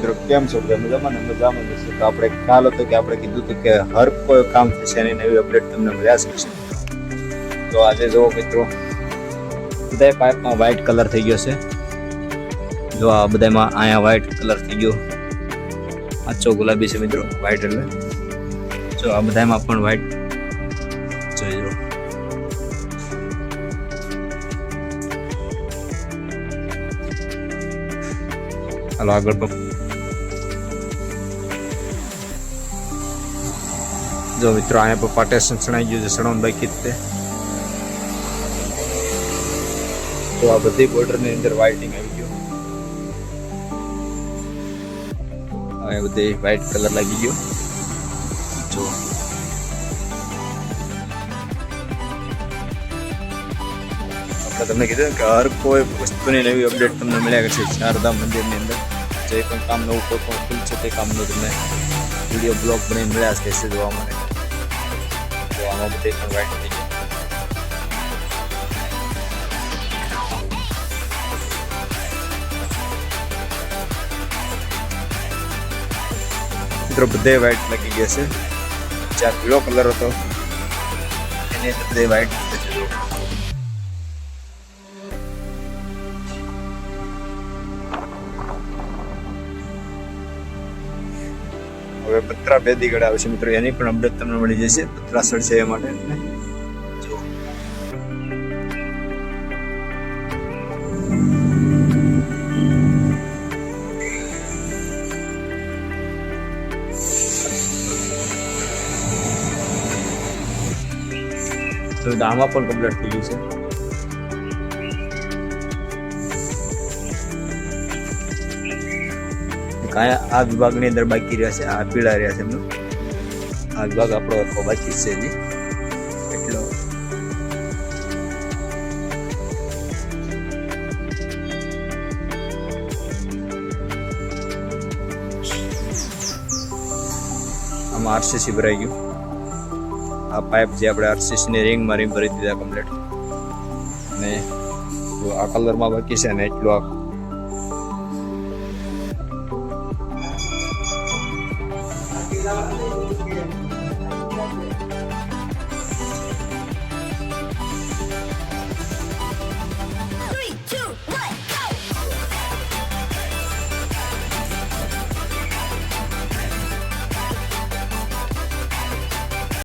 મિત્રો કેમ છો? મજામાં ને? મજામાં જશે તો આપણે ખ્યાલ હતો કે આપણે કીધું હતું કે હર કોઈ કામ થશે એની નવી અપડેટ તમને મળ્યા જ કરશે. તો આજે જો મિત્રો બધા પાઇપમાં વ્હાઇટ કલર થઈ ગયો છે. જો આ બધામાં અહીંયા વ્હાઇટ કલર થઈ ગયો, આછો ગુલાબી છે મિત્રો, વ્હાઇટ એટલે જો આ બધામાં પણ વ્હાઇટ જોઈ લો. હાલો આગળ જો મિત્રો અહીંયા પર પાર્ટેશન સણાઈ ગયું છે, સણવાનું બાકી જ છે. તો આ બધી બોર્ડરની અંદર વ્હાઇટિંગ આવી ગયું, હવે બધી વ્હાઇટ કલર લાગી ગયો. જો આપણે તમને કીધું કે હર કોઈ વસ્તુની નવી અપડેટ તમને મળ્યા કરશે. શારદા મંદિરની અંદર જે પણ કામ નવું કોઈ પણ ખુલ છે તે કામનો તમને વિડીયો બ્લોગ બનાવીને મળ્યા છે જોવા માટે. તો આમાં બધી પણ વ્હાઇટ થઈ ગયું. મિત્રો બધે વ્હાઇટ લાગી ગયા છે. જ્યાં પીળો કલર હતો એની અંદર બધે વ્હાઇટ છે. હવે પતરા બેદી ગળે આવશે મિત્રો, એની પણ અપડેટ તમને મળી જશે. પતરા સડશે એ માટે જો તો આમાં પણ કમ્પ્લીટ થઈ ગયું છે. આ વિભાગની અંદર બાકી રહ્યા છે, આ પીળા રહ્યા છે એમનું. આ વિભાગ આપણો આખો બાકી છે એટલો. આમાં આરસીસી ભરાઈ ગયું. આ પાઇપ જે આપણે આરસીસીની રિંગમાં ભરી દીધા કમ્પ્લીટ. અને આ કલરમાં બાકી છે ને એટલું